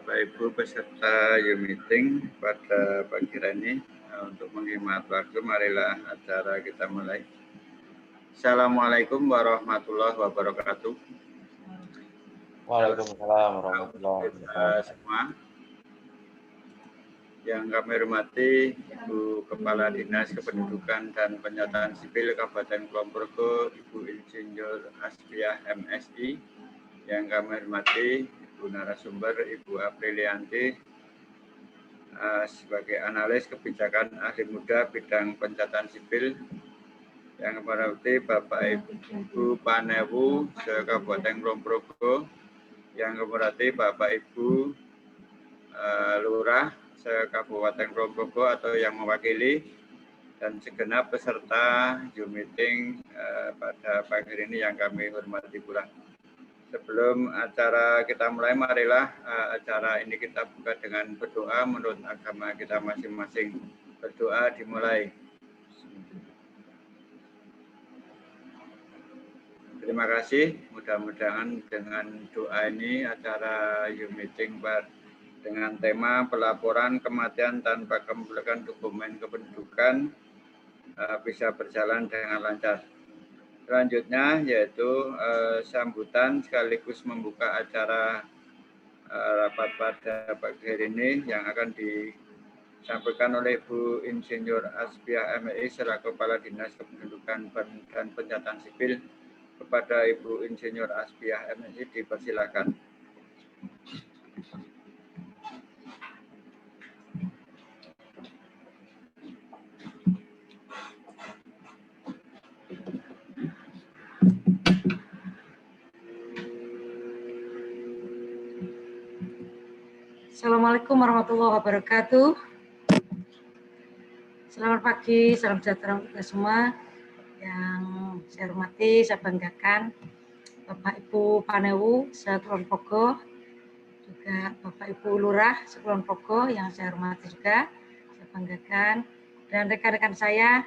Bapak Ibu peserta U-Meeting pada pagi hari ini. Untuk menghemat waktu, marilah acara kita mulai. Assalamualaikum warahmatullahi wabarakatuh. Waalaikumsalam warahmatullahi wabarakatuh. Semua yang kami hormati Ibu Kepala Dinas Kependudukan dan Penyataan Sipil Kabupaten Kulon Progo, Ibu Insinyur Asfiah MSI. Yang kami hormati Ibu narasumber Ibu Aprilianti sebagai analis kebijakan ahli muda bidang pencatatan sipil. Yang kami hormati Bapak Ibu Panewu se-Kabupaten Kulon Progo. Yang kami hormati Bapak Ibu Lurah se-Kabupaten Kulon Progo atau yang mewakili, dan segenap peserta U-Meeting pada pagi ini yang kami hormati pula. Sebelum acara kita mulai, marilah acara ini kita buka dengan berdoa menurut agama kita masing-masing. Berdoa dimulai. Terima kasih. Mudah-mudahan dengan doa ini acara U-Meeting dengan tema pelaporan kematian tanpa kemudian dokumen kependudukan bisa berjalan dengan lancar. Selanjutnya yaitu sambutan sekaligus membuka acara rapat pada pagi hari ini yang akan disampaikan oleh Bu Insinyur Asfiah MSI selaku Kepala Dinas Kependudukan dan Pencatatan Sipil. Kepada Ibu Insinyur Asfiah MSI dipersilakan. Assalamualaikum warahmatullahi wabarakatuh. Selamat pagi, salam sejahtera untuk kita semua. Yang saya hormati, saya banggakan Bapak Ibu Panewu se-Kulon Progo, juga Bapak Ibu Lurah se-Kulon Progo yang saya hormati juga, saya banggakan, dan rekan-rekan saya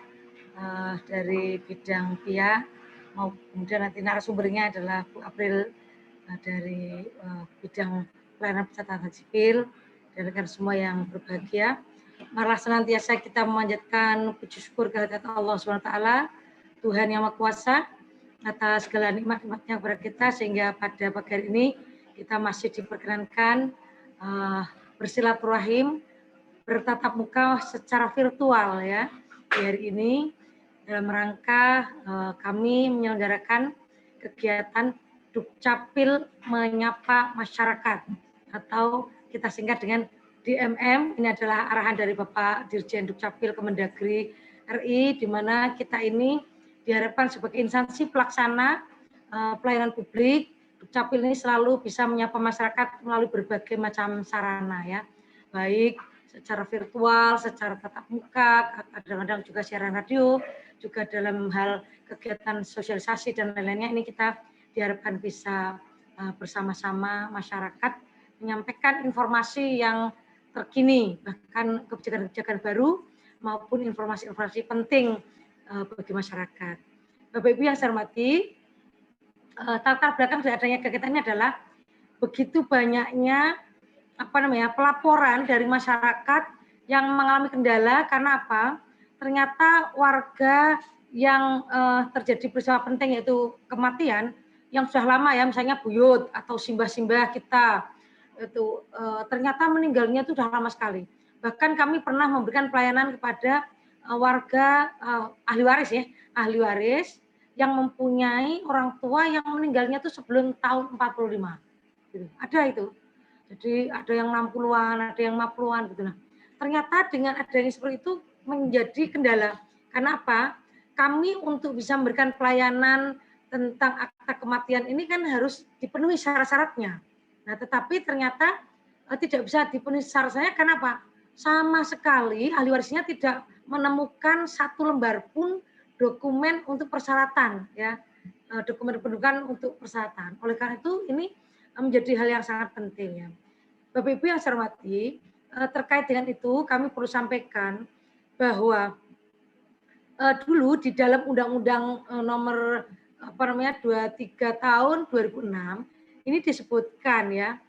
dari bidang PIA, kemudian nanti narasumbernya adalah Bu April dari bidang pelayanan pencatatan sipil, dan rekan semua yang berbahagia. Marilah senantiasa kita memanjatkan puji syukur kehadirat Allah SWT, Tuhan yang Maha Kuasa, atas segala nikmat-nikmatnya kepada kita, sehingga pada pagi hari ini kita masih diperkenankan bersilaturahim, bertatap muka secara virtual ya di hari ini, dalam rangka kami menyelenggarakan kegiatan Dukcapil Menyapa Masyarakat, atau kita singkat dengan DMM. Ini adalah arahan dari Bapak Dirjen Dukcapil Kemendagri RI, di mana kita ini diharapkan sebagai instansi pelaksana pelayanan publik. Dukcapil ini selalu bisa menyapa masyarakat melalui berbagai macam sarana ya, baik secara virtual, secara tatap muka, kadang-kadang juga siaran radio, juga dalam hal kegiatan sosialisasi dan lain-lainnya. Ini kita diharapkan bisa bersama-sama masyarakat menyampaikan informasi yang terkini, bahkan kebijakan-kebijakan baru maupun informasi-informasi penting bagi masyarakat. Bapak Ibu yang saya hormati, latar belakang dari adanya kegiatan ini adalah begitu banyaknya pelaporan dari masyarakat yang mengalami kendala. Karena apa? Ternyata warga yang terjadi peristiwa penting yaitu kematian yang sudah lama ya, misalnya buyut atau simbah-simbah kita itu ternyata meninggalnya itu sudah lama sekali. Bahkan kami pernah memberikan pelayanan kepada warga ahli waris yang mempunyai orang tua yang meninggalnya itu sebelum tahun 45. Gitu. Ada itu. Jadi ada yang 60-an, ada yang 50-an gitu. Nah, ternyata dengan adanya seperti itu menjadi kendala. Karena apa? Kami untuk bisa memberikan pelayanan tentang akta kematian ini kan harus dipenuhi syarat-syaratnya. Nah, tetapi ternyata tidak bisa dipenuhi syarat-syaratnya. Kenapa? Sama sekali ahli warisnya tidak menemukan satu lembar pun dokumen untuk persyaratan, ya, dokumen kependudukan untuk persyaratan. Oleh karena itu ini menjadi hal yang sangat penting ya. Bapak Ibu yang saya hormati, terkait dengan itu kami perlu sampaikan bahwa dulu di dalam Undang-Undang nomor 23 tahun 2006 ini disebutkan ya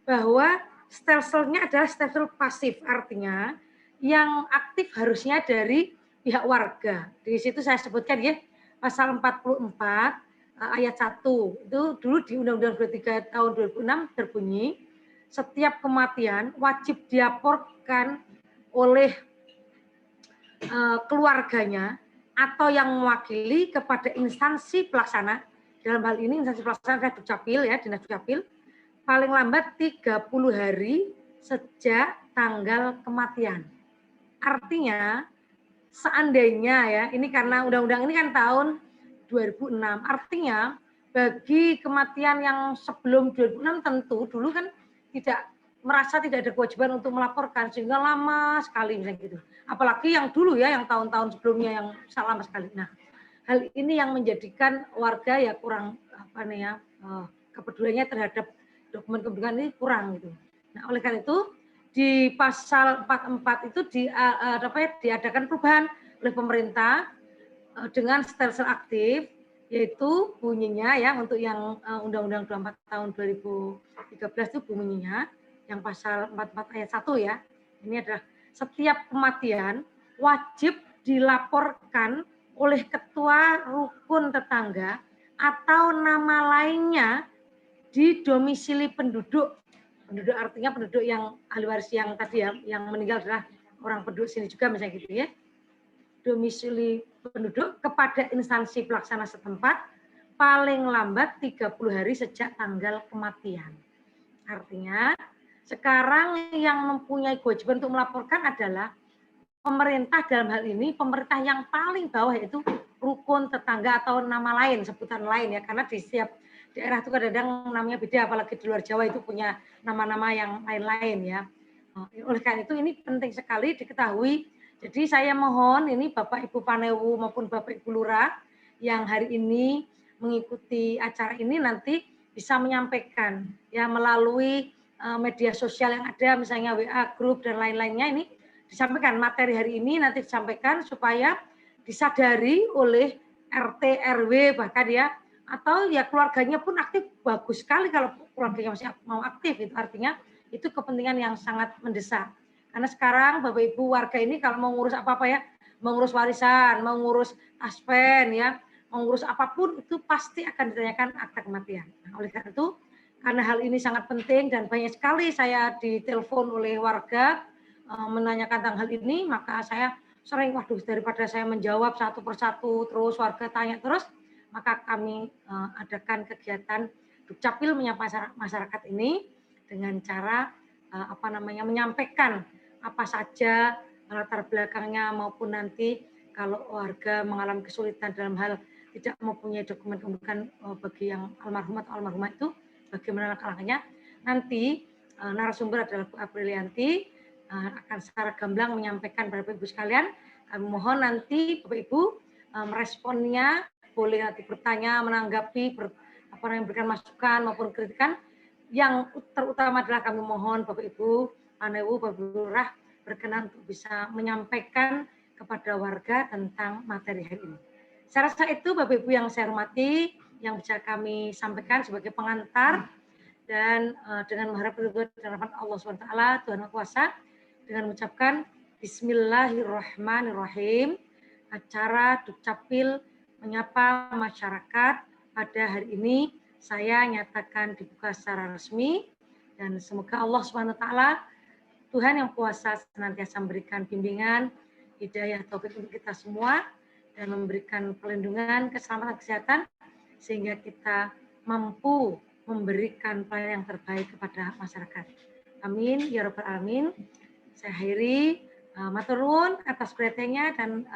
bahwa Stelselnya adalah stelsel pasif, artinya yang aktif harusnya dari pihak warga. Di situ saya sebutkan ya, pasal 44 ayat 1 itu dulu di Undang-Undang 23 tahun 2006 berbunyi setiap kematian wajib dilaporkan oleh keluarganya atau yang mewakili kepada instansi pelaksana. Dalam hal ini instansi pelaksana adalah Dukcapil ya, Dinas Dukcapil, paling lambat 30 hari sejak tanggal kematian. Artinya seandainya ya, ini karena undang-undang ini kan tahun 2006, artinya bagi kematian yang sebelum 2006 tentu dulu kan tidak merasa tidak ada kewajiban untuk melaporkan sehingga lama sekali misalnya gitu. Apalagi yang dulu ya, yang tahun-tahun sebelumnya yang lama sekali. Nah, hal ini yang menjadikan warga ya kurang apa nih ya, kepeduliannya terhadap dokumen kependudukan ini kurang gitu. Nah, oleh karena itu di pasal 44 itu diadakan perubahan oleh pemerintah dengan stelsel aktif, yaitu bunyinya ya untuk yang Undang-Undang 24 tahun 2013 itu bunyinya yang pasal 44 ayat 1 ya. Ini adalah setiap kematian wajib dilaporkan oleh ketua rukun tetangga atau nama lainnya di domisili penduduk. Penduduk artinya penduduk yang ahli waris yang tadi ya, yang meninggal adalah orang penduduk sini juga misalnya gitu ya. Domisili penduduk kepada instansi pelaksana setempat paling lambat 30 hari sejak tanggal kematian. Artinya sekarang yang mempunyai kewajiban untuk melaporkan adalah pemerintah, dalam hal ini pemerintah yang paling bawah yaitu rukun tetangga atau nama lain, sebutan lain ya, karena di setiap daerah itu kadang-kadang namanya beda, apalagi di luar Jawa itu punya nama-nama yang lain-lain ya. Oleh karena itu ini penting sekali diketahui. Jadi saya mohon ini Bapak Ibu Panewu maupun Bapak Ibu Lurah yang hari ini mengikuti acara ini nanti bisa menyampaikan ya melalui media sosial yang ada, misalnya WA grup dan lain-lainnya, ini disampaikan materi hari ini nanti disampaikan supaya disadari oleh RT RW bahkan ya, atau ya keluarganya pun aktif. Bagus sekali kalau keluarganya masih mau aktif, itu artinya itu kepentingan yang sangat mendesak. Karena sekarang Bapak Ibu warga ini kalau mau ngurus apa-apa ya, mau ngurus warisan, mau ngurus taspen ya, mau ngurus apapun itu pasti akan ditanyakan akta kematian. Nah, oleh karena itu, karena hal ini sangat penting dan banyak sekali saya ditelepon oleh warga menanyakan tentang hal ini, maka saya sering, waduh daripada saya menjawab satu persatu terus warga tanya terus, maka kami adakan kegiatan Dukcapil menyapa masyarakat ini dengan cara menyampaikan apa saja latar belakangnya maupun nanti kalau warga mengalami kesulitan dalam hal tidak mempunyai dokumen kependudukan bagi yang almarhum atau almarhumah itu bagaimana langkah-langkahnya. Nanti narasumber adalah Bu Aprilianti akan secara gamblang menyampaikan kepada Bapak Ibu sekalian. Kami mohon nanti Bapak Ibu meresponnya, boleh nanti bertanya, menanggapi, memberikan masukan maupun kritikan. Yang terutama adalah kami mohon Bapak Ibu Panewu, Bapak Ibu Lurah berkenan untuk bisa menyampaikan kepada warga tentang materi hari ini. Saya rasa itu Bapak Ibu yang saya hormati, yang bisa kami sampaikan sebagai pengantar, dan dengan mengharap ridho dan rahmat Allah SWT, Tuhan Yang Kuasa, dengan mengucapkan Bismillahirrahmanirrahim, acara Dukcapil menyapa masyarakat pada hari ini saya nyatakan dibuka secara resmi, dan semoga Allah SWT, Tuhan Yang Kuasa, senantiasa memberikan bimbingan, hidayah, taufik untuk kita semua, dan memberikan perlindungan, keselamatan, kesehatan, sehingga kita mampu memberikan pelayanan yang terbaik kepada masyarakat. Amin, ya Rabbal Alamin. Saya akhiri, matur nuwun atas perhatiannya dan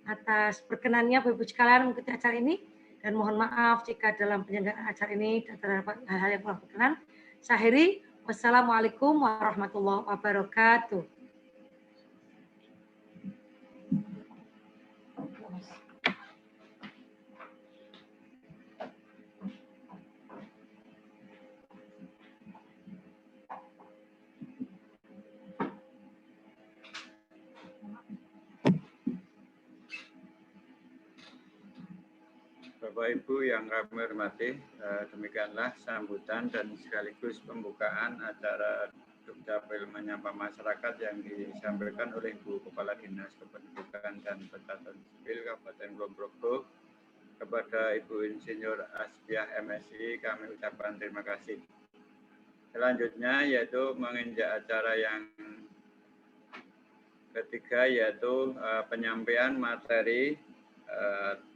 atas berkenannya Bapak Ibu sekalian mengikuti acara ini, dan mohon maaf jika dalam penyelenggaraan acara ini terdapat hal-hal yang kurang berkenan. Saya akhiri, wassalamualaikum warahmatullahi wabarakatuh. Bapak Ibu yang kami hormati, demikianlah sambutan dan sekaligus pembukaan acara Dukcapil Menyapa Masyarakat yang disampaikan oleh Bu Kepala Dinas Kependudukan dan Pencatatan Sipil Kabupaten Kulon Progo kepada Ibu Insinyur Aspiah MSI, kami ucapkan terima kasih. Selanjutnya yaitu menginjak acara yang ketiga, yaitu penyampaian materi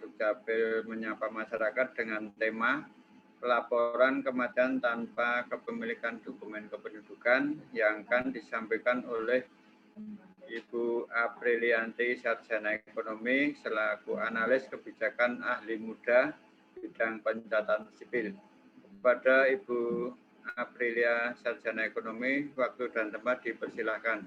Dukcapil Menyapa Masyarakat dengan tema pelaporan kematian tanpa kepemilikan dokumen kependudukan yang akan disampaikan oleh Ibu Aprilianti, Sarjana Ekonomi selaku analis kebijakan ahli muda bidang pencatatan sipil. Kepada Ibu Aprilia, Sarjana Ekonomi, waktu dan tempat dipersilahkan.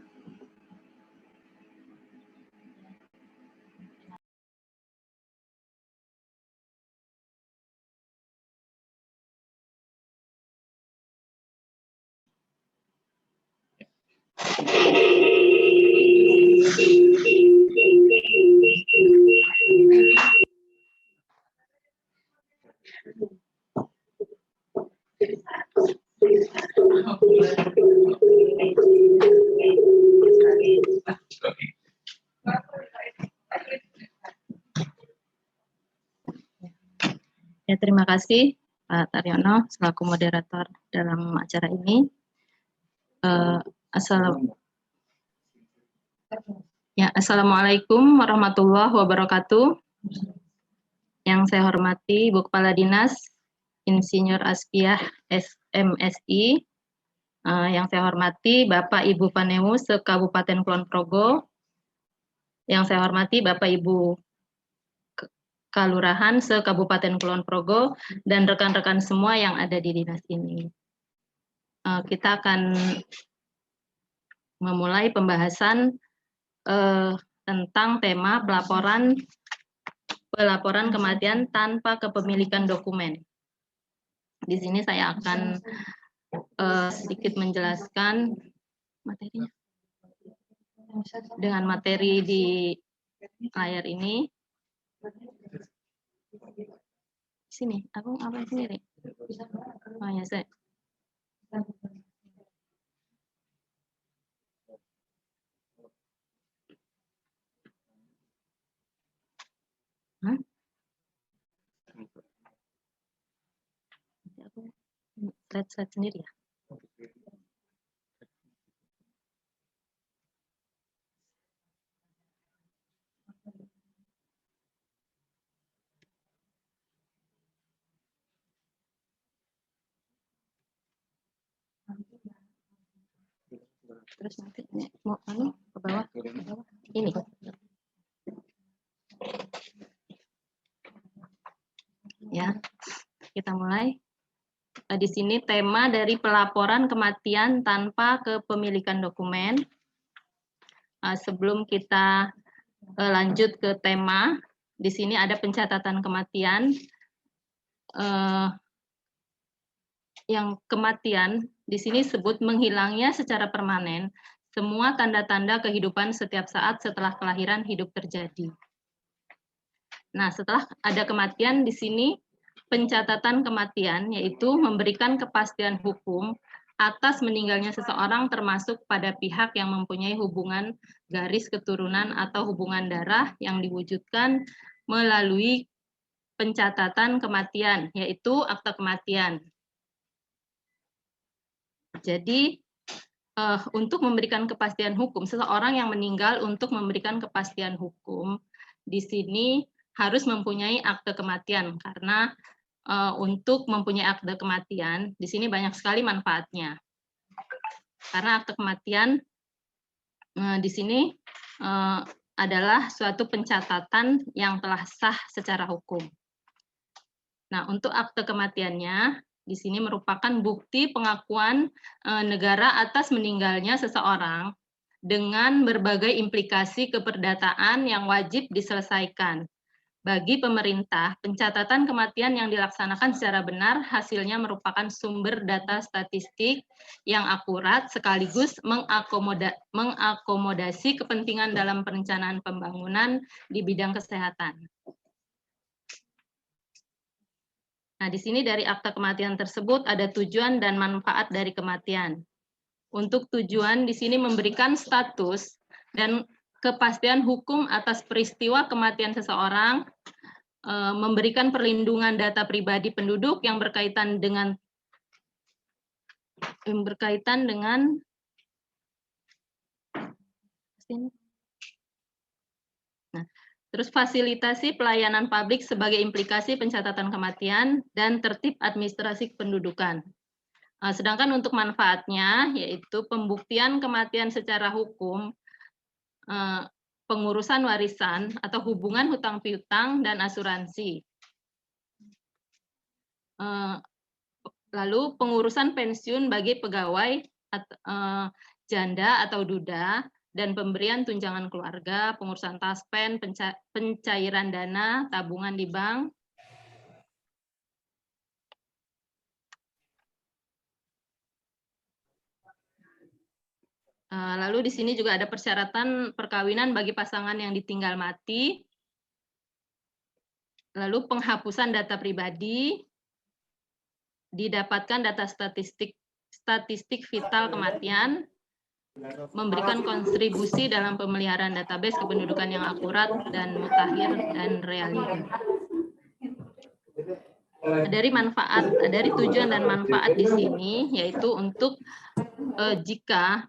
Ya, terima kasih Pak Taryono selaku moderator dalam acara ini. Assalamualaikum warahmatullahi wabarakatuh. Yang saya hormati Ibu Kepala Dinas Insinyur Aspiah MSI, yang saya hormati Bapak Ibu Panemu se-Kabupaten Kulon Progo, yang saya hormati Bapak Ibu Kalurahan se-Kabupaten Kulon Progo, dan rekan-rekan semua yang ada di dinas ini. Kita akan memulai pembahasan tentang tema pelaporan kematian tanpa kepemilikan dokumen. Di sini saya akan sedikit menjelaskan materinya. Dengan materi di layar ini. Sini, aku apa sendiri? Oh ya, saya. Aku slide sendiri ya. Terus nanti mau ke bawah, ini. Ya, kita mulai. Di sini tema dari pelaporan kematian tanpa kepemilikan dokumen. Sebelum kita lanjut ke tema, di sini ada pencatatan kematian. Yang kematian di sini sebut menghilangnya secara permanen semua tanda-tanda kehidupan setiap saat setelah kelahiran hidup terjadi. Nah, setelah ada kematian di sini pencatatan kematian yaitu memberikan kepastian hukum atas meninggalnya seseorang termasuk pada pihak yang mempunyai hubungan garis keturunan atau hubungan darah yang diwujudkan melalui pencatatan kematian yaitu akta kematian. Jadi untuk memberikan kepastian hukum, seseorang yang meninggal untuk memberikan kepastian hukum di sini harus mempunyai akte kematian karena untuk mempunyai akte kematian di sini banyak sekali manfaatnya. Karena akte kematian di sini adalah suatu pencatatan yang telah sah secara hukum. Nah, untuk akte kematiannya di sini merupakan bukti pengakuan negara atas meninggalnya seseorang dengan berbagai implikasi keperdataan yang wajib diselesaikan. Bagi pemerintah, pencatatan kematian yang dilaksanakan secara benar hasilnya merupakan sumber data statistik yang akurat sekaligus mengakomodasi kepentingan dalam perencanaan pembangunan di bidang kesehatan. Nah, di sini dari akta kematian tersebut ada tujuan dan manfaat dari kematian. untuk tujuan di sini memberikan status dan kepastian hukum atas peristiwa kematian seseorang, memberikan perlindungan data pribadi penduduk yang berkaitan dengan terus fasilitasi pelayanan publik sebagai implikasi pencatatan kematian dan tertib administrasi kependudukan. Sedangkan untuk manfaatnya yaitu pembuktian kematian secara hukum, pengurusan warisan atau hubungan hutang piutang dan asuransi. Lalu pengurusan pensiun bagi pegawai janda atau duda dan pemberian tunjangan keluarga, pengurusan taspen, pencairan dana, tabungan di bank. Lalu di sini juga ada persyaratan perkawinan bagi pasangan yang ditinggal mati. Lalu penghapusan data pribadi, didapatkan data statistik vital kematian, memberikan kontribusi dalam pemeliharaan database kependudukan yang akurat dan mutakhir dan realita. Dari tujuan dan manfaat di sini yaitu untuk jika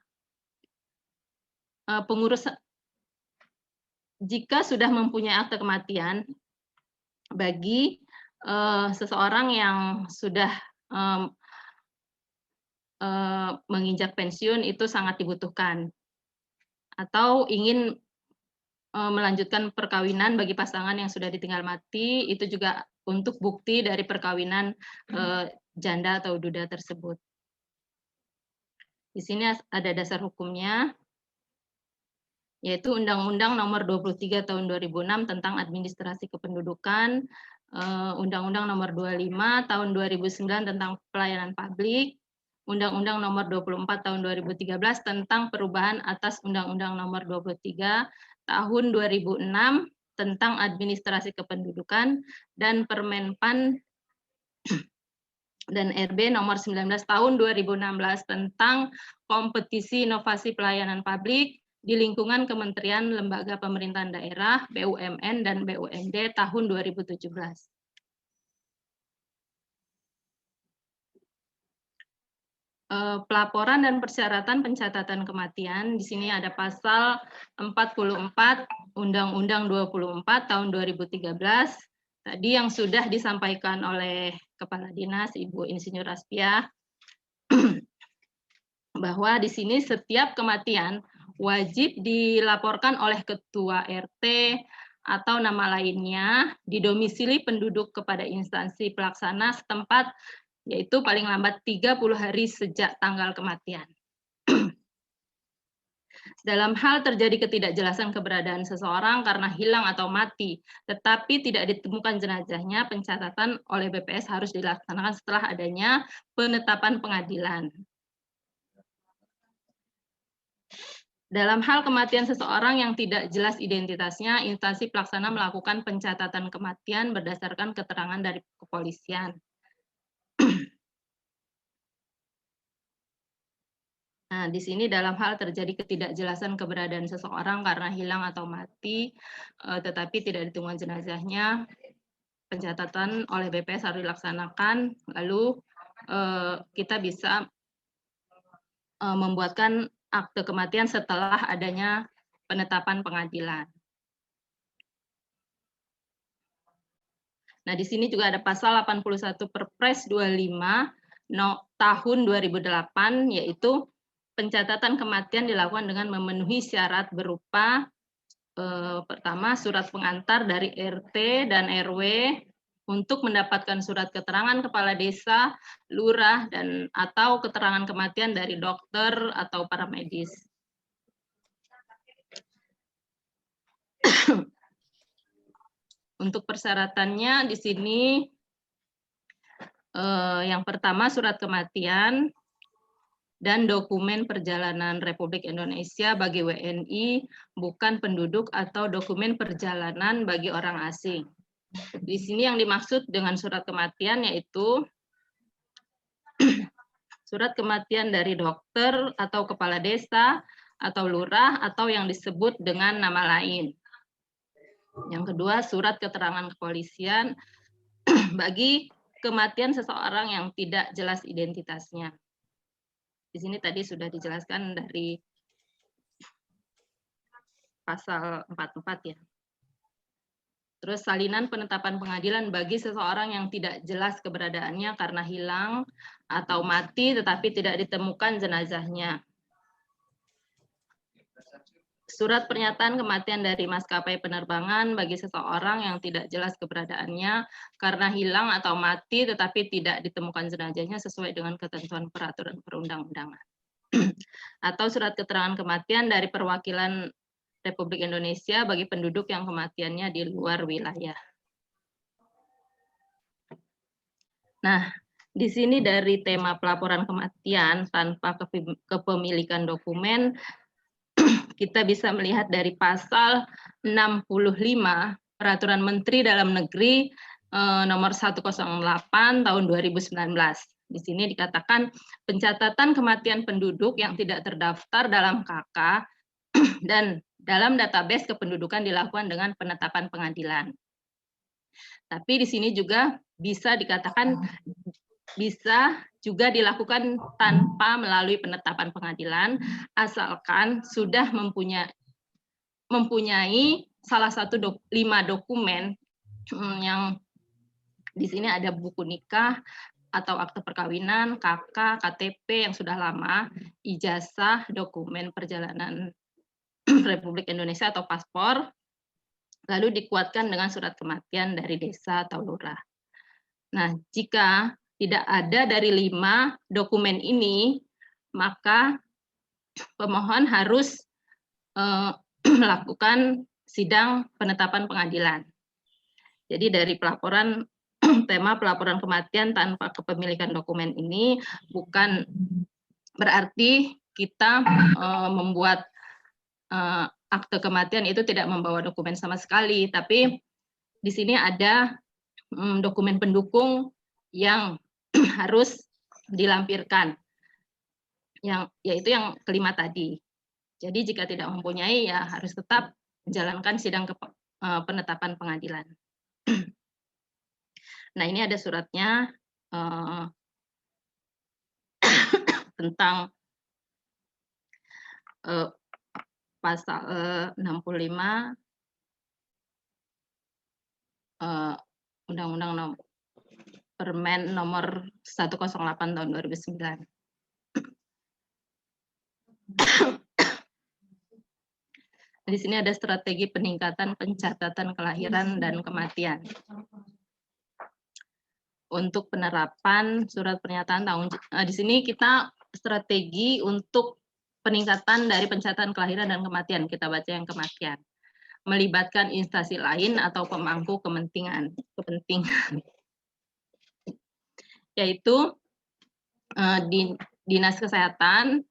jika sudah mempunyai akte kematian bagi seseorang yang sudah menginjak pensiun itu sangat dibutuhkan, atau ingin melanjutkan perkawinan bagi pasangan yang sudah ditinggal mati, itu juga untuk bukti dari perkawinan janda atau duda tersebut. Di sini ada dasar hukumnya, yaitu Undang-Undang Nomor 23 Tahun 2006 tentang Administrasi Kependudukan, Undang-Undang Nomor 25 Tahun 2009 tentang Pelayanan Publik, Undang-Undang Nomor 24 Tahun 2013 tentang perubahan atas Undang-Undang Nomor 23 Tahun 2006 tentang Administrasi Kependudukan, dan Permenpan dan RB Nomor 19 Tahun 2016 tentang Kompetisi Inovasi Pelayanan Publik di lingkungan Kementerian Lembaga Pemerintahan Daerah, BUMN, dan BUMD tahun 2017. Pelaporan dan persyaratan pencatatan kematian, di sini ada pasal 44 Undang-Undang 24 tahun 2013, tadi yang sudah disampaikan oleh Kepala Dinas Ibu Insinyur Aspiah, bahwa di sini setiap kematian wajib dilaporkan oleh Ketua RT atau nama lainnya di domisili penduduk kepada instansi pelaksana setempat, yaitu paling lambat 30 hari sejak tanggal kematian. Dalam hal terjadi ketidakjelasan keberadaan seseorang karena hilang atau mati, tetapi tidak ditemukan jenazahnya, pencatatan oleh BPS harus dilaksanakan setelah adanya penetapan pengadilan. Dalam hal kematian seseorang yang tidak jelas identitasnya, instansi pelaksana melakukan pencatatan kematian berdasarkan keterangan dari kepolisian. Nah, di sini dalam hal terjadi ketidakjelasan keberadaan seseorang karena hilang atau mati, tetapi tidak ditemukan jenazahnya, pencatatan oleh BPS harus dilaksanakan, lalu kita bisa membuatkan akte kematian setelah adanya penetapan pengadilan. Nah, di sini juga ada pasal 81 Perpres 25 tahun 2008, yaitu pencatatan kematian dilakukan dengan memenuhi syarat berupa pertama, surat pengantar dari RT dan RW untuk mendapatkan surat keterangan kepala desa, lurah, dan atau keterangan kematian dari dokter atau paramedis. Untuk persyaratannya di sini yang pertama surat kematian dan dokumen perjalanan Republik Indonesia bagi WNI bukan penduduk atau dokumen perjalanan bagi orang asing. Di sini yang dimaksud dengan surat kematian yaitu surat kematian dari dokter atau kepala desa atau lurah atau yang disebut dengan nama lain. Yang kedua, surat keterangan kepolisian bagi kematian seseorang yang tidak jelas identitasnya. Di sini tadi sudah dijelaskan dari pasal 44 ya. Terus salinan penetapan pengadilan bagi seseorang yang tidak jelas keberadaannya karena hilang atau mati tetapi tidak ditemukan jenazahnya. Surat pernyataan kematian dari maskapai penerbangan bagi seseorang yang tidak jelas keberadaannya karena hilang atau mati tetapi tidak ditemukan jenazahnya sesuai dengan ketentuan peraturan perundang-undangan. Atau surat keterangan kematian dari perwakilan Republik Indonesia bagi penduduk yang kematiannya di luar wilayah. Nah, di sini dari tema pelaporan kematian tanpa kepemilikan dokumen, kita bisa melihat dari pasal 65 Peraturan Menteri Dalam Negeri nomor 108 tahun 2019. Di sini dikatakan pencatatan kematian penduduk yang tidak terdaftar dalam KK dan dalam database kependudukan dilakukan dengan penetapan pengadilan. Tapi di sini juga bisa dikatakan bisa juga dilakukan tanpa melalui penetapan pengadilan, asalkan sudah mempunyai salah satu 5 dokumen yang di sini ada buku nikah atau akte perkawinan, KK, KTP yang sudah lama, ijazah, dokumen perjalanan Republik Indonesia atau paspor, lalu dikuatkan dengan surat kematian dari desa atau lurah. Nah, jika tidak ada dari 5 dokumen ini, maka pemohon harus melakukan sidang penetapan pengadilan. Jadi dari pelaporan tema pelaporan kematian tanpa kepemilikan dokumen ini bukan berarti kita membuat akte kematian itu tidak membawa dokumen sama sekali, tapi di sini ada dokumen pendukung yang harus dilampirkan, yaitu yang kelima tadi. Jadi jika tidak mempunyai ya harus tetap menjalankan sidang penetapan pengadilan. Nah, ini ada suratnya tentang pasal 65 Undang-Undang Permen nomor 108 tahun 2009. Di sini ada strategi peningkatan pencatatan kelahiran dan kematian. Untuk penerapan surat pernyataan tanggung jawab, di sini kita strategi untuk peningkatan dari pencatatan kelahiran dan kematian, kita baca yang kematian. Melibatkan instansi lain atau pemangku kepentingan, yaitu dinas kesehatan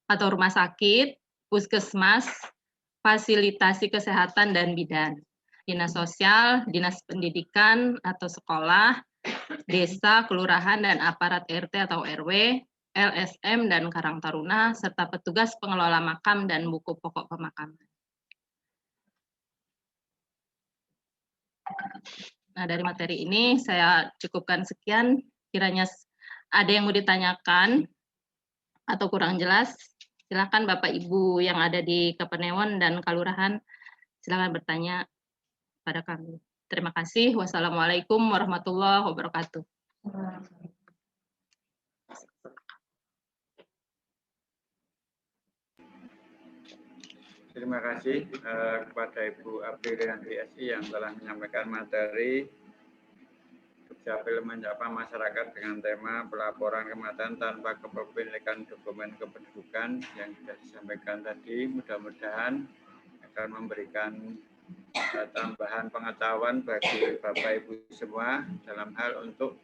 atau rumah sakit, puskesmas, fasilitasi kesehatan dan bidan, dinas sosial, dinas pendidikan atau sekolah, desa, kelurahan, dan aparat RT atau RW, LSM dan Karang Taruna, serta petugas pengelola makam dan buku pokok pemakaman. Nah, dari materi ini saya cukupkan sekian. Kiranya ada yang mau ditanyakan atau kurang jelas, silakan Bapak Ibu yang ada di Kapanewon dan Kelurahan, silakan bertanya pada kami. Terima kasih. Wassalamualaikum warahmatullahi wabarakatuh. Terima kasih kepada Ibu Aprilianti SI yang telah menyampaikan materi Dukcapil menyapa masyarakat dengan tema pelaporan kematian tanpa kepemilikan dokumen kependudukan yang sudah disampaikan tadi. Mudah-mudahan akan memberikan tambahan pengetahuan bagi Bapak Ibu semua dalam hal untuk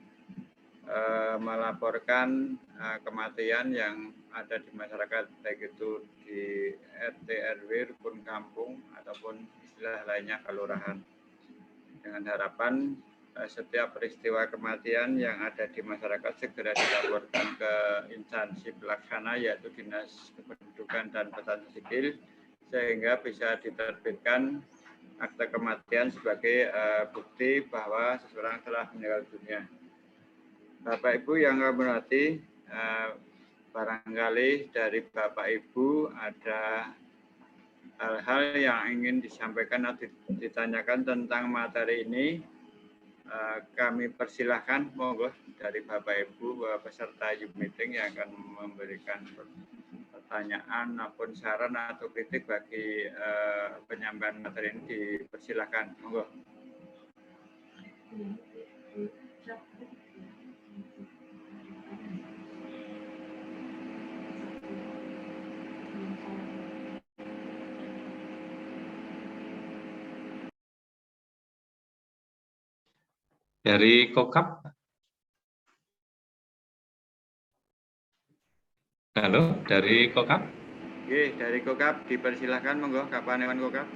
melaporkan kematian yang ada di masyarakat, baik itu di RT, RW, rukun kampung, ataupun istilah lainnya kelurahan. Dengan harapan setiap peristiwa kematian yang ada di masyarakat segera dilaporkan ke instansi pelaksana yaitu Dinas Kependudukan dan Pencatatan Sipil sehingga bisa diterbitkan akte kematian sebagai bukti bahwa seseorang telah meninggal dunia. Bapak Ibu yang kami hormati, barangkali dari Bapak Ibu ada hal-hal yang ingin disampaikan atau ditanyakan tentang materi ini. Kami persilahkan, monggo dari Bapak Ibu peserta Zoom meeting yang akan memberikan pertanyaan maupun saran atau kritik bagi penyampaian materi ini dipersilahkan, monggo. Dari Kokap. Halo, dari Kokap. Oke, dari Kokap dipersilahkan, monggo Kapanewan Kokap.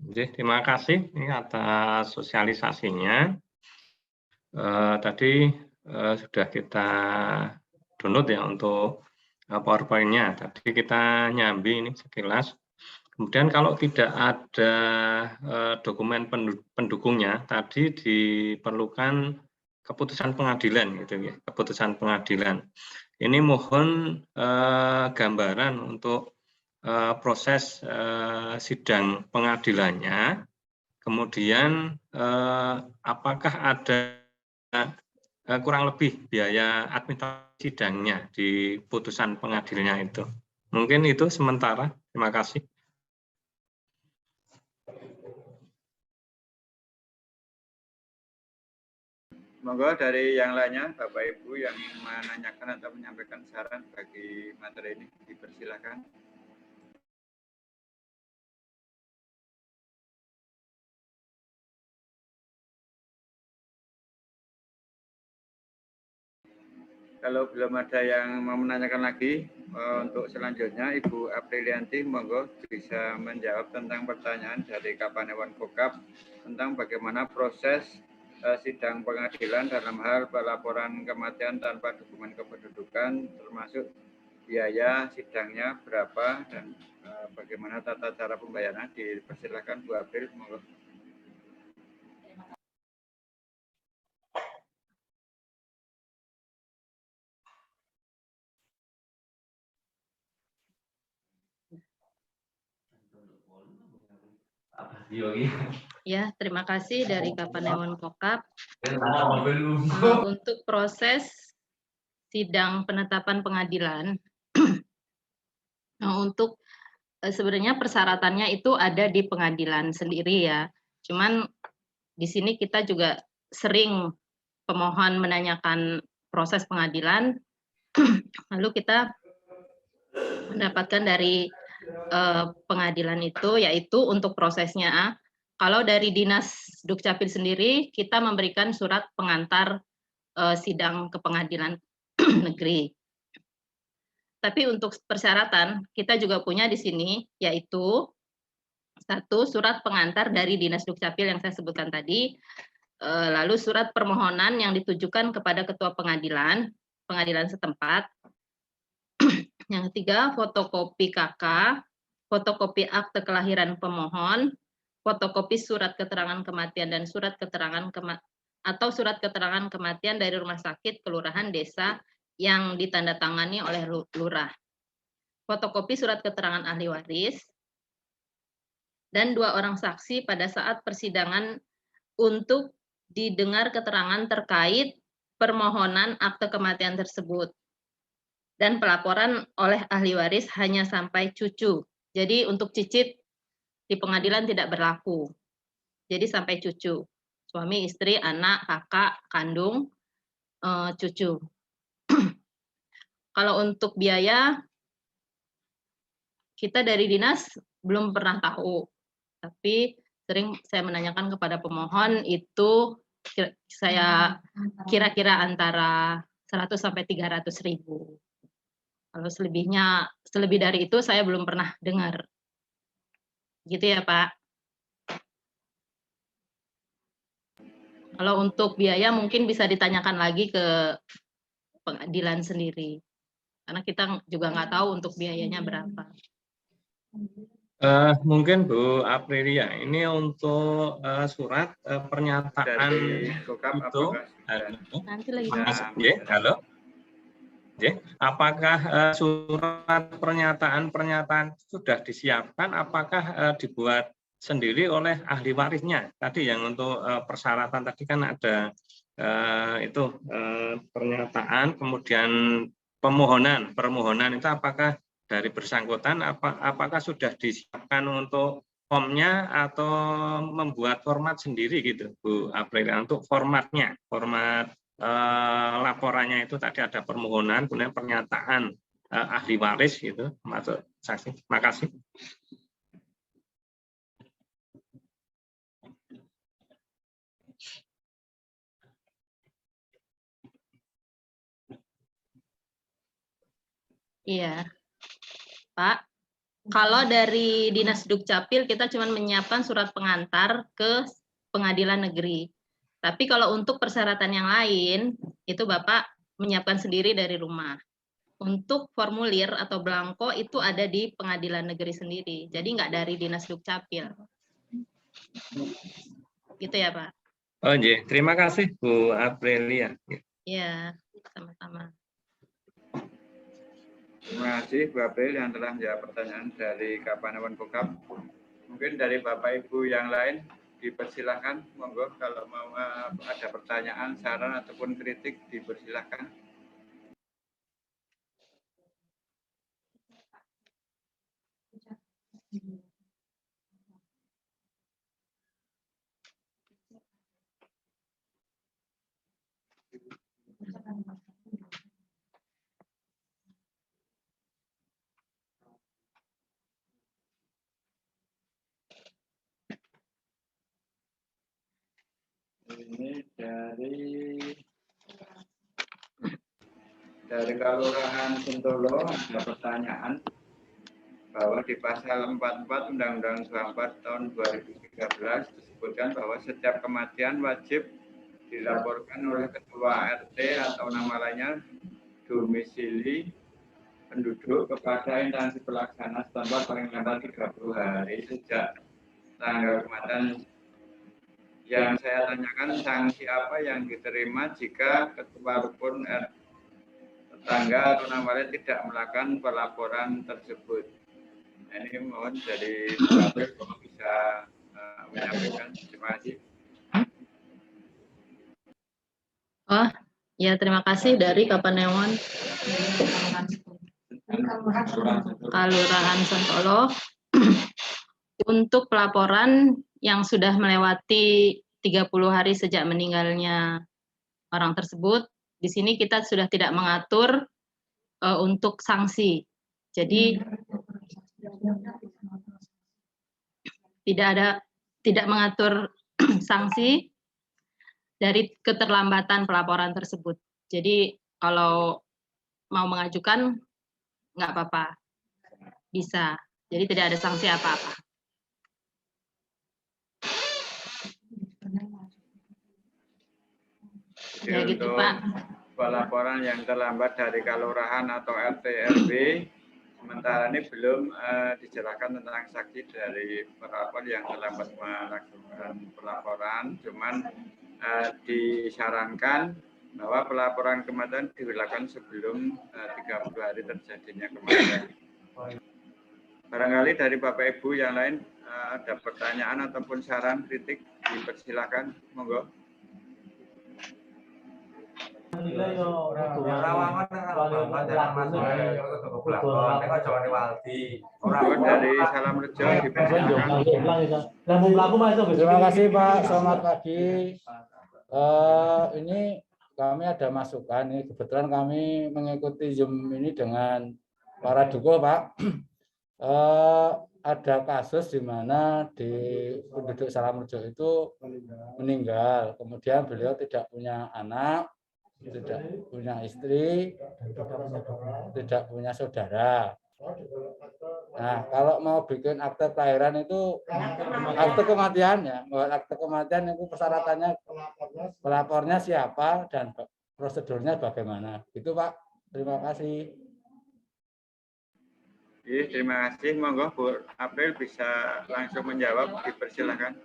Oke, terima kasih ini atas sosialisasinya. Tadi sudah kita download ya untuk PowerPoint-nya. Tadi kita nyambi ini sekilas. Kemudian kalau tidak ada dokumen pendukungnya, tadi diperlukan keputusan pengadilan, gitu ya, keputusan pengadilan. Ini mohon gambaran untuk proses sidang pengadilannya. Kemudian apakah ada kurang lebih biaya administrasi sidangnya di putusan pengadilannya itu? Mungkin itu sementara. Terima kasih. Monggo dari yang lainnya, Bapak Ibu yang menanyakan atau menyampaikan saran bagi materi ini, dipersilakan. Kalau belum ada yang mau menanyakan lagi, untuk selanjutnya Ibu Aprilianti, monggo bisa menjawab tentang pertanyaan dari Kapanewan Kokap tentang bagaimana proses sidang pengadilan dalam hal pelaporan kematian tanpa dokumen kependudukan, termasuk biaya sidangnya berapa dan bagaimana tata cara pembayaran. Dipersilakan Bu April, monggo. Ya, terima kasih dari Kapanewan Kokap. Untuk proses sidang penetapan pengadilan, untuk sebenarnya persyaratannya itu ada di pengadilan sendiri ya. Cuman di sini kita juga sering pemohon menanyakan proses pengadilan, lalu kita mendapatkan dari pengadilan itu, yaitu untuk prosesnya. Kalau dari Dinas Dukcapil sendiri, kita memberikan surat pengantar sidang ke pengadilan negeri. Tapi untuk persyaratan, kita juga punya di sini, yaitu satu, surat pengantar dari Dinas Dukcapil yang saya sebutkan tadi, lalu surat permohonan yang ditujukan kepada ketua pengadilan setempat. Yang ketiga, fotokopi KK, fotokopi akte kelahiran pemohon, fotokopi surat keterangan kematian dan surat keterangan surat keterangan kematian dari rumah sakit, kelurahan, desa yang ditandatangani oleh lurah. Fotokopi surat keterangan ahli waris, dan 2 orang saksi pada saat persidangan untuk didengar keterangan terkait permohonan akte kematian tersebut. Dan pelaporan oleh ahli waris hanya sampai cucu. Jadi untuk cicit di pengadilan tidak berlaku. Jadi sampai cucu. Suami, istri, anak, kakak, kandung, cucu. Kalau untuk biaya, kita dari dinas belum pernah tahu. Tapi sering saya menanyakan kepada pemohon, itu saya kira-kira antara 100 sampai 300 ribu. Kalau lebih dari itu saya belum pernah dengar. Gitu ya, Pak. Kalau untuk biaya mungkin bisa ditanyakan lagi ke pengadilan sendiri. Karena kita juga nggak tahu untuk biayanya berapa. Mungkin Bu Aprilia, ini untuk surat pernyataan Dari Kokap, itu. Nanti lagi. Halo. Apakah surat pernyataan sudah disiapkan? Apakah dibuat sendiri oleh ahli warisnya? Tadi yang untuk persyaratan tadi kan ada pernyataan, kemudian permohonan itu apakah dari bersangkutan? Apakah sudah disiapkan untuk formnya atau membuat format sendiri gitu, Bu Aprilia, untuk format laporannya itu tadi ada permohonan, kemudian pernyataan ahli waris gitu, masuk saksi. Terima kasih. Iya, Pak. Kalau dari Dinas Dukcapil kita cuma menyiapkan surat pengantar ke pengadilan negeri. Tapi kalau untuk persyaratan yang lain, itu Bapak menyiapkan sendiri dari rumah. Untuk formulir atau belangko itu ada di pengadilan negeri sendiri. Jadi nggak dari Dinas Dukcapil. Gitu ya, Pak? Oh, iya. Terima kasih, Bu Aprilia. Iya, sama-sama. Terima kasih Bu April yang telah menjawab pertanyaan dari Kapanawan Kokap. Mungkin dari Bapak Ibu yang lain dipersilahkan, monggo kalau mau ada pertanyaan, saran ataupun kritik dipersilahkan. Ini dari Kelurahan Sentolo ada pertanyaan bahwa di pasal 44 Undang-Undang 24 tahun 2013 disebutkan bahwa setiap kematian wajib dilaporkan oleh ketua RT atau nama lainnya domisili penduduk kepada instansi pelaksana setempat paling lambat 30 hari sejak tanggal kematian. Yang saya tanyakan, sanksi apa yang diterima jika ketua rukun tetangga atau nama lain tidak melakukan pelaporan tersebut? Nah, ini mohon dari Bapak kalau bisa menyampaikan. Terima kasih. Oh, ya terima kasih dari Kapanewon. Kelurahan Sentolo. Untuk pelaporan yang sudah melewati 30 hari sejak meninggalnya orang tersebut, di sini kita sudah tidak mengatur untuk sanksi. Jadi tidak mengatur sanksi dari keterlambatan pelaporan tersebut. Jadi kalau mau mengajukan nggak apa-apa, bisa. Jadi tidak ada sanksi apa-apa. Ya gitu Pak. Pelaporan yang terlambat dari kelurahan atau RT RW sementara ini belum dijelaskan tentang saksi dari pelapor yang terlambat melakukan pelaporan, cuman disarankan bahwa pelaporan kematian dilakukan sebelum 30 hari terjadinya kematian. Barangkali dari Bapak Ibu yang lain ada pertanyaan ataupun saran kritik, dipersilakan, monggo. Dari Salam Rejo dipersilakan. Terima kasih Pak, selamat pagi. Ini kami ada masukan nih, kebetulan kami mengikuti Zoom ini dengan para duko Pak. Ada kasus di mana di penduduk Salam Rejo itu meninggal, kemudian beliau tidak punya anak, tidak punya istri, tidak punya saudara. Nah, kalau mau bikin akte kelahiran itu akte kematiannya, buat akte kematian itu persyaratannya pelapornya siapa dan prosedurnya bagaimana. Itu Pak. Terima kasih. Terima kasih. Monggo Bu April bisa langsung menjawab, dipersilakan.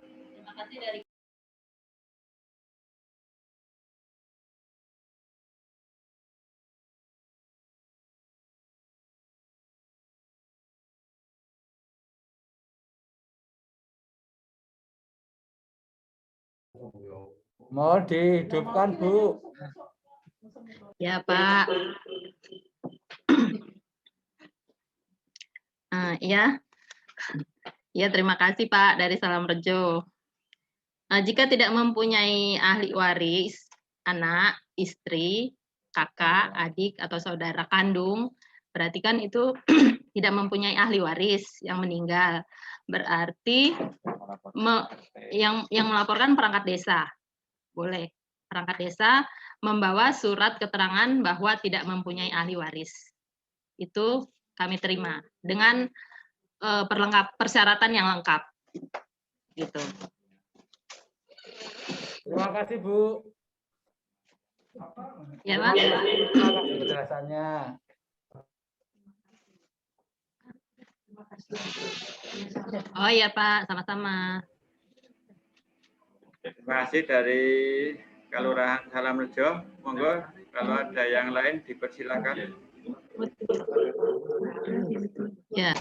Mau dihidupkan, Bu. Ya, Pak. Ya. Ya, terima kasih Pak dari Salam Rejo. Jika tidak mempunyai ahli waris, anak, istri, kakak, adik, atau saudara kandung, berarti kan itu tidak mempunyai ahli waris yang meninggal. Berarti yang melaporkan perangkat desa. Boleh. Perangkat desa membawa surat keterangan bahwa tidak mempunyai ahli waris. Itu kami terima dengan persyaratan yang lengkap. Gitu. Terima kasih, Bu. Ya, Pak. Terima kasih penjelasannya. Oh iya, Pak, sama-sama. Terima kasih dari Kelurahan Salam Rejo. Monggo kalau ada yang lain dipersilakan. Ya.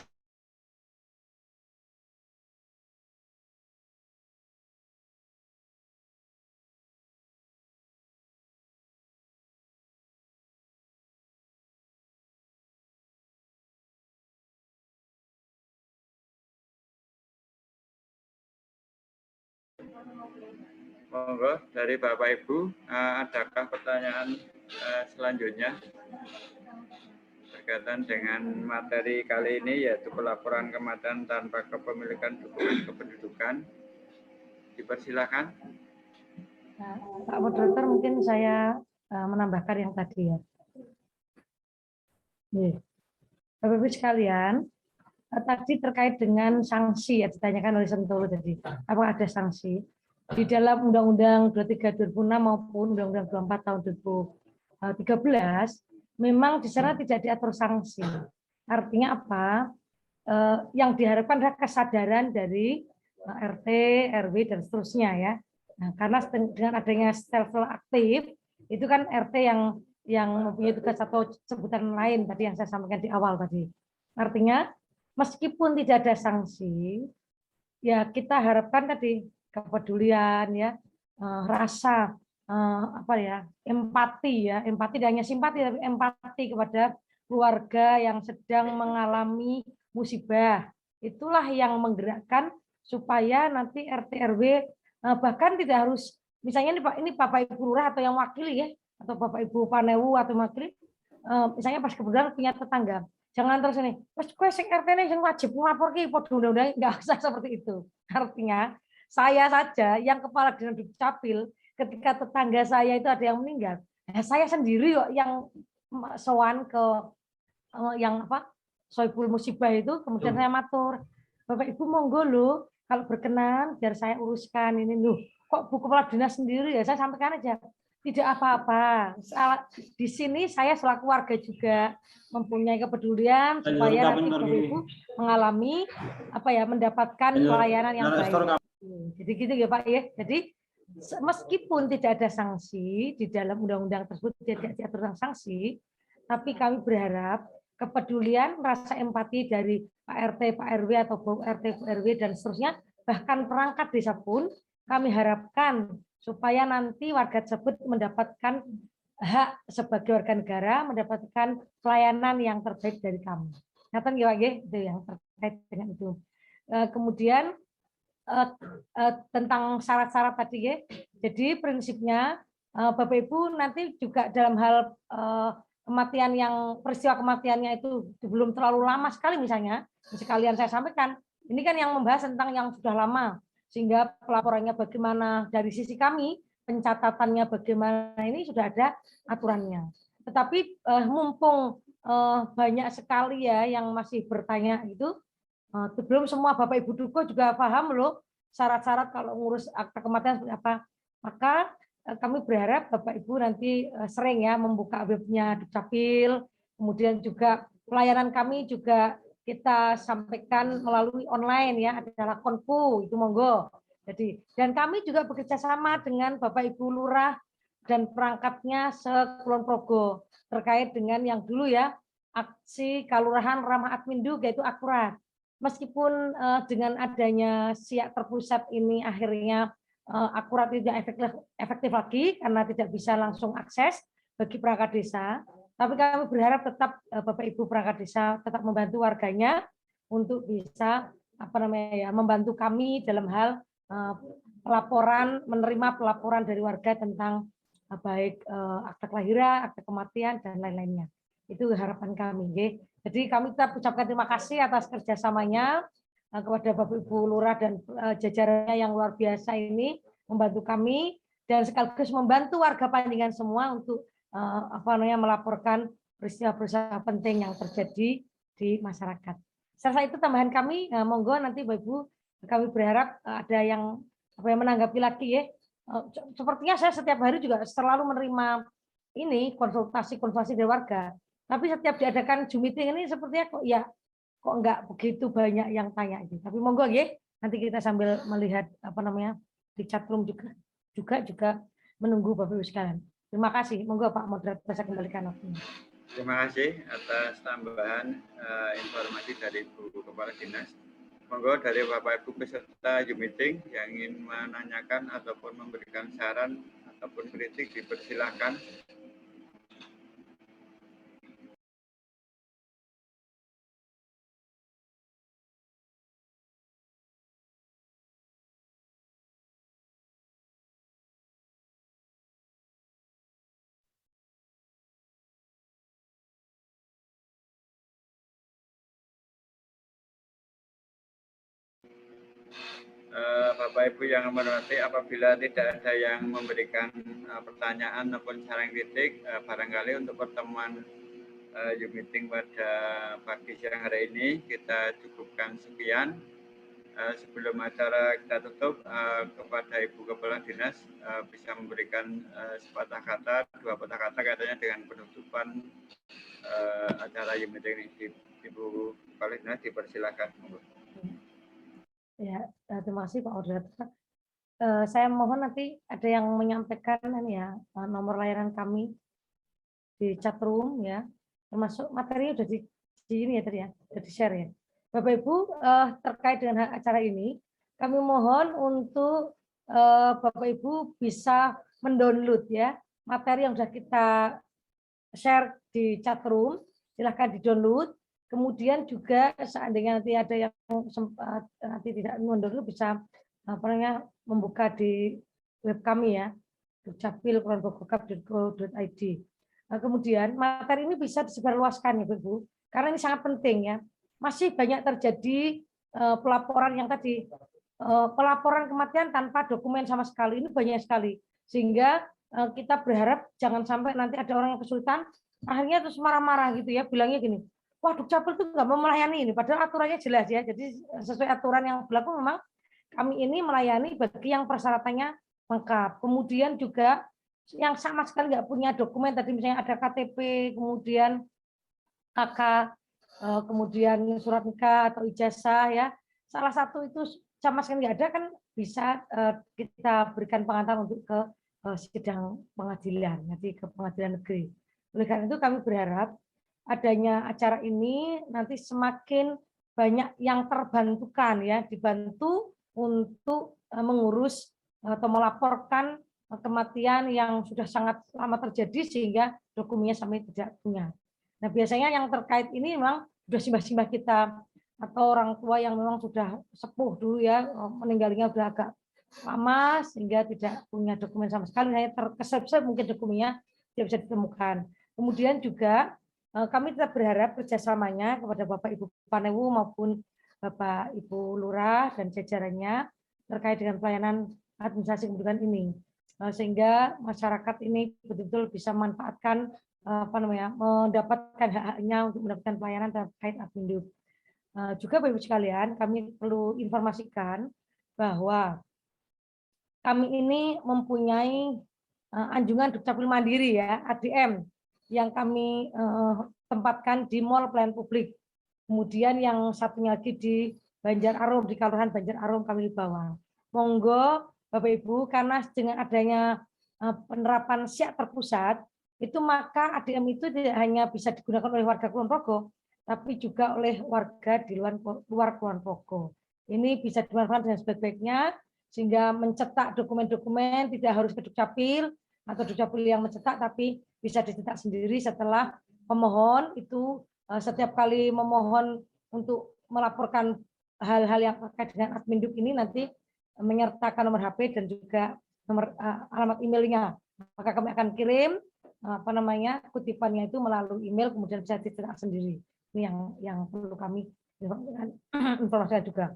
Monggo dari Bapak Ibu, adakah pertanyaan selanjutnya berkaitan dengan materi kali ini, yaitu pelaporan kematian tanpa kepemilikan dokumen kependudukan? Dipersilakan. Nah, Pak Moderator, mungkin saya menambahkan yang tadi ya. Bapak Ibu sekalian, tadi terkait dengan sanksi ya, ditanyakan oleh Sentolo tadi. Apakah ada sanksi? Di dalam Undang-Undang 23 2006 maupun Undang-Undang 24 tahun 2013, memang di sana tidak diatur sanksi. Artinya apa? Yang diharapkan adalah kesadaran dari RT, RW, dan seterusnya ya. Nah, karena dengan adanya self aktif, itu kan RT yang mempunyai tugas atau sebutan lain tadi yang saya sampaikan di awal tadi. Artinya, meskipun tidak ada sanksi, ya kita harapkan tadi kepedulian ya, rasa empati ya, empati tidak hanya simpati tapi empati kepada keluarga yang sedang mengalami musibah. Itulah yang menggerakkan supaya nanti RT RW bahkan tidak harus misalnya ini Bapak Ibu Lurah atau yang wakili ya, atau Bapak Ibu Panewu atau wakili, misalnya pas kebetulan punya tetangga. Jangan terus ini, pas gue sing RT ini yang wajib melapor ke undang-undang, nggak usah seperti itu. Artinya saya saja yang kepala dinas Dukcapil, ketika tetangga saya itu ada yang meninggal, saya sendiri kok yang sowan ke yang Soebul Musibah itu, kemudian saya matur, Bapak Ibu monggo loh, kalau berkenan biar saya uruskan ini loh. Kok Bu Kepala Dinas sendiri ya, saya sampaikan aja. Tidak apa-apa. Di sini saya selaku warga juga mempunyai kepedulian supaya nanti Bapak Ibu mengalami mendapatkan pelayanan yang baik. Jadi gitu ya Pak ya. Jadi meskipun tidak ada sanksi di dalam undang-undang tersebut, tidak diatur tentang sanksi, tapi kami berharap kepedulian, rasa empati dari Pak RT, Pak RW atau Bu RT, Bu RW dan seterusnya, bahkan perangkat desa pun kami harapkan supaya nanti warga tersebut mendapatkan hak sebagai warga negara, mendapatkan pelayanan yang terbaik dari kami. Nyata ya, itu yang terkait dengan itu. Kemudian tentang syarat-syarat tadi ya. Jadi prinsipnya Bapak Ibu nanti juga dalam hal kematian yang peristiwa kematiannya itu belum terlalu lama sekali misalnya, sekalian saya sampaikan, ini kan yang membahas tentang yang sudah lama, sehingga pelaporannya bagaimana dari sisi kami, pencatatannya bagaimana, ini sudah ada aturannya. Tetapi mumpung banyak sekali ya yang masih bertanya itu. Belum semua Bapak Ibu Duko juga paham loh syarat-syarat kalau ngurus akta kematian seperti apa. Maka kami berharap Bapak Ibu nanti sering ya membuka webnya Dukcapil, kemudian juga pelayanan kami juga kita sampaikan melalui online ya, adalah konfu itu monggo. Jadi dan kami juga bekerja sama dengan Bapak Ibu Lurah dan perangkatnya se-Kulon Progo terkait dengan yang dulu ya aksi Kalurahan Ramah Admindu yaitu akurat. Meskipun dengan adanya siak terpusat ini akhirnya akurat tidak efektif lagi karena tidak bisa langsung akses bagi perangkat desa, tapi kami berharap tetap Bapak Ibu perangkat desa tetap membantu warganya untuk bisa membantu kami dalam hal pelaporan, menerima pelaporan dari warga tentang baik akta kelahiran, akta kematian dan lain-lainnya. Itu harapan kami. Jadi kami tetap ucapkan terima kasih atas kerjasamanya kepada Bapak Ibu Lurah dan jajarannya yang luar biasa ini membantu kami dan sekaligus membantu warga Pandingan semua untuk melaporkan peristiwa-peristiwa penting yang terjadi di masyarakat. Setelah itu tambahan kami, monggo nanti Bapak Ibu kami berharap ada yang menanggapi lagi ya. Sepertinya saya setiap hari juga selalu menerima ini konsultasi dari warga. Tapi setiap diadakan Zoom meeting ini sepertinya kok enggak begitu banyak yang tanya gitu. Tapi monggo ya, nanti kita sambil melihat di chatroom juga menunggu Bapak Ibu sekalian. Terima kasih. Monggo Pak Moderator saya kembalikan waktunya. Terima kasih atas tambahan informasi dari Bu Kepala Dinas. Monggo dari Bapak Ibu peserta Zoom meeting yang ingin menanyakan ataupun memberikan saran ataupun kritik dipersilakan. Bapak Ibu yang menghormati, apabila tidak ada yang memberikan pertanyaan maupun saran kritik, barangkali untuk pertemuan Zoom meeting pada pagi siang hari ini kita cukupkan sekian. Sebelum acara kita tutup, kepada Ibu Kepala Dinas bisa memberikan sepatah kata, dua patah kata katanya dengan penutupan acara Zoom meeting ini. Ibu Kepala Dinas dipersilakan. Ya, terima kasih Pak Moderator. Saya mohon nanti ada yang menyampaikan nomor layanan kami di chatroom ya, termasuk materi udah di ini ya tadi ya, udah di share ya. Bapak Ibu terkait dengan acara ini, kami mohon untuk Bapak Ibu bisa mendownload ya materi yang sudah kita share di chatroom, silahkan di-download. Kemudian juga seandainya nanti ada yang sempat nanti tidak mendownload bisa membuka di web kami ya, dukcapil.go.id. Kemudian materi ini bisa disebarluaskan ya Bu, karena ini sangat penting ya. Masih banyak terjadi pelaporan yang tadi, pelaporan kematian tanpa dokumen sama sekali, ini banyak sekali. Sehingga kita berharap jangan sampai nanti ada orang yang kesulitan, akhirnya terus marah-marah gitu ya, bilangnya gini, wah Dukcapil itu nggak mau melayani ini, padahal aturannya jelas ya. Jadi sesuai aturan yang berlaku memang kami ini melayani bagi yang persyaratannya lengkap. Kemudian juga yang sama sekali nggak punya dokumen, tadi misalnya ada KTP, kemudian KK, kemudian surat nikah atau ijazah ya. Salah satu itu sama sekali nggak ada kan bisa kita berikan pengantar untuk ke sidang pengadilan, nanti ke pengadilan negeri. Oleh karena itu kami berharap adanya acara ini nanti semakin banyak yang terbantukan ya, dibantu untuk mengurus atau melaporkan kematian yang sudah sangat lama terjadi sehingga dokumennya sampai tidak punya. Nah biasanya yang terkait ini memang sudah simbah-simbah kita atau orang tua yang memang sudah sepuh dulu ya, meninggalnya sudah agak lama sehingga tidak punya dokumen sama sekali, hanya terkesep-sep mungkin dokumennya tidak bisa ditemukan. Kemudian juga kami tetap berharap kerjasamanya kepada Bapak Ibu Panewu maupun Bapak Ibu Lurah dan jajarannya terkait dengan pelayanan administrasi kependudukan ini, sehingga masyarakat ini betul-betul bisa memanfaatkan mendapatkan hak-haknya untuk mendapatkan pelayanan terkait Adminduk. Juga Bapak Ibu sekalian, kami perlu informasikan bahwa kami ini mempunyai anjungan Dukcapil Mandiri ya, ADM, yang kami tempatkan di Mall Pelayanan Publik. Kemudian yang satunya lagi di Banjar Arum, di Kelurahan Banjar Arum kami di bawah. Monggo Bapak Ibu, karena dengan adanya penerapan SIAK terpusat, itu maka ADM itu tidak hanya bisa digunakan oleh warga Kulon Progo, tapi juga oleh warga di luar Kulon Progo. Ini bisa dimanfaatkan dengan sebaik-baiknya, sehingga mencetak dokumen-dokumen tidak harus ke Dukcapil atau Dukcapil yang mencetak, tapi bisa dicetak sendiri setelah pemohon itu setiap kali memohon untuk melaporkan hal-hal yang terkait dengan Adminduk ini nanti menyertakan nomor HP dan juga nomor alamat emailnya. Maka kami akan kirim kutipannya itu melalui email, kemudian bisa dicetak sendiri. Ini yang perlu kami informasikan juga.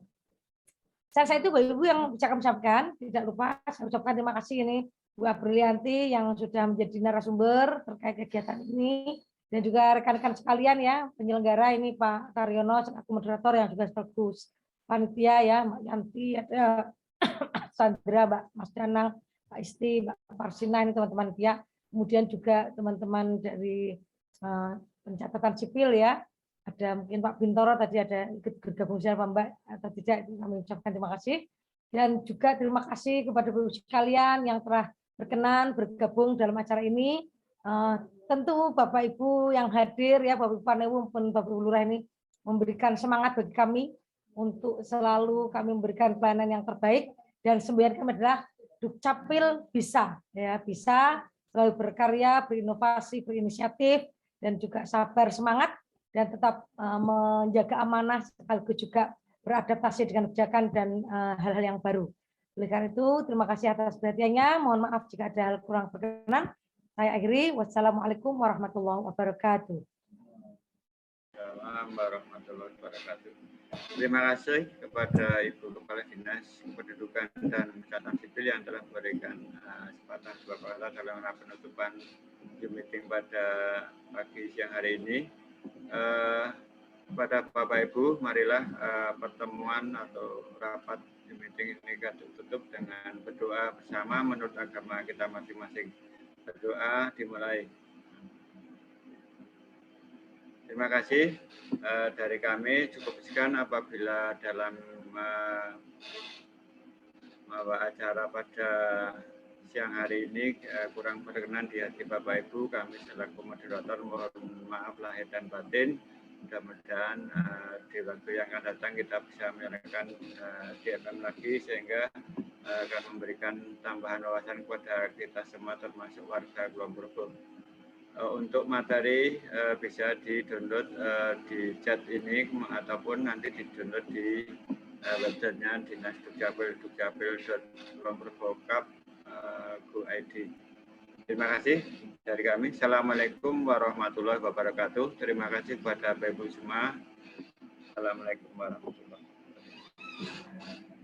Saya itu Bapak Ibu yang bisa kami sampaikan, tidak lupa saya ucapkan terima kasih ini Bu Aprilianti yang sudah menjadi narasumber terkait kegiatan ini, dan juga rekan-rekan sekalian ya, penyelenggara ini Pak Taryono, selaku moderator yang juga sekaligus panitia ya, Mbak Yanti, ada Sandra, Mbak Mas Danang, Pak Isti, Mbak Parsina, ini teman-teman pihak, kemudian juga teman-teman dari pencatatan sipil ya, ada mungkin Pak Bintoro tadi ada ikut bergabung siapa Mbak atau tidak, kami ucapkan terima kasih, dan juga terima kasih kepada Bapak Ibu sekalian yang telah berkenan bergabung dalam acara ini. Tentu Bapak Ibu yang hadir ya, Bapak Ibu Panewu maupun Bapak Ibu Lurah ini memberikan semangat bagi kami untuk selalu kami memberikan pelayanan yang terbaik, dan semboyan kami adalah Dukcapil bisa ya, bisa selalu berkarya, berinovasi, berinisiatif, dan juga sabar, semangat, dan tetap menjaga amanah sekaligus juga beradaptasi dengan kebijakan dan hal-hal yang baru. Oleh karena itu, terima kasih atas perhatiannya. Mohon maaf jika ada hal kurang berkenan. Saya akhiri. Wassalamualaikum warahmatullahi wabarakatuh. Assalamualaikum warahmatullahi wabarakatuh. Terima kasih kepada Ibu Kepala Dinas Kependudukan dan Catatan Sipil yang telah memberikan kesempatan Bapak dalam penutupan Zoom meeting pada pagi siang hari ini. Kepada Bapak Ibu, marilah pertemuan atau rapat Zoom meeting ini kita tutup dengan berdoa bersama menurut agama kita masing-masing. Berdoa dimulai. Terima kasih dari kami, cukup sekian. Apabila dalam acara pada siang hari ini kurang berkenan di hati Bapak Ibu, kami selaku moderator mohon maaf lahir dan batin. Mudah-mudahan di waktu yang akan datang kita bisa menyampaikan DMM lagi, sehingga akan memberikan tambahan wawasan kepada kita semua termasuk warga Kulon Progo. Untuk materi bisa di-download di chat ini ataupun nanti di-download di websitenya Dinas Dukcapil, dukcapil.kulonprogo.go.id. Terima kasih dari kami. Assalamualaikum warahmatullahi wabarakatuh. Terima kasih kepada Bapak Ibu semua. Assalamualaikum warahmatullahi wabarakatuh.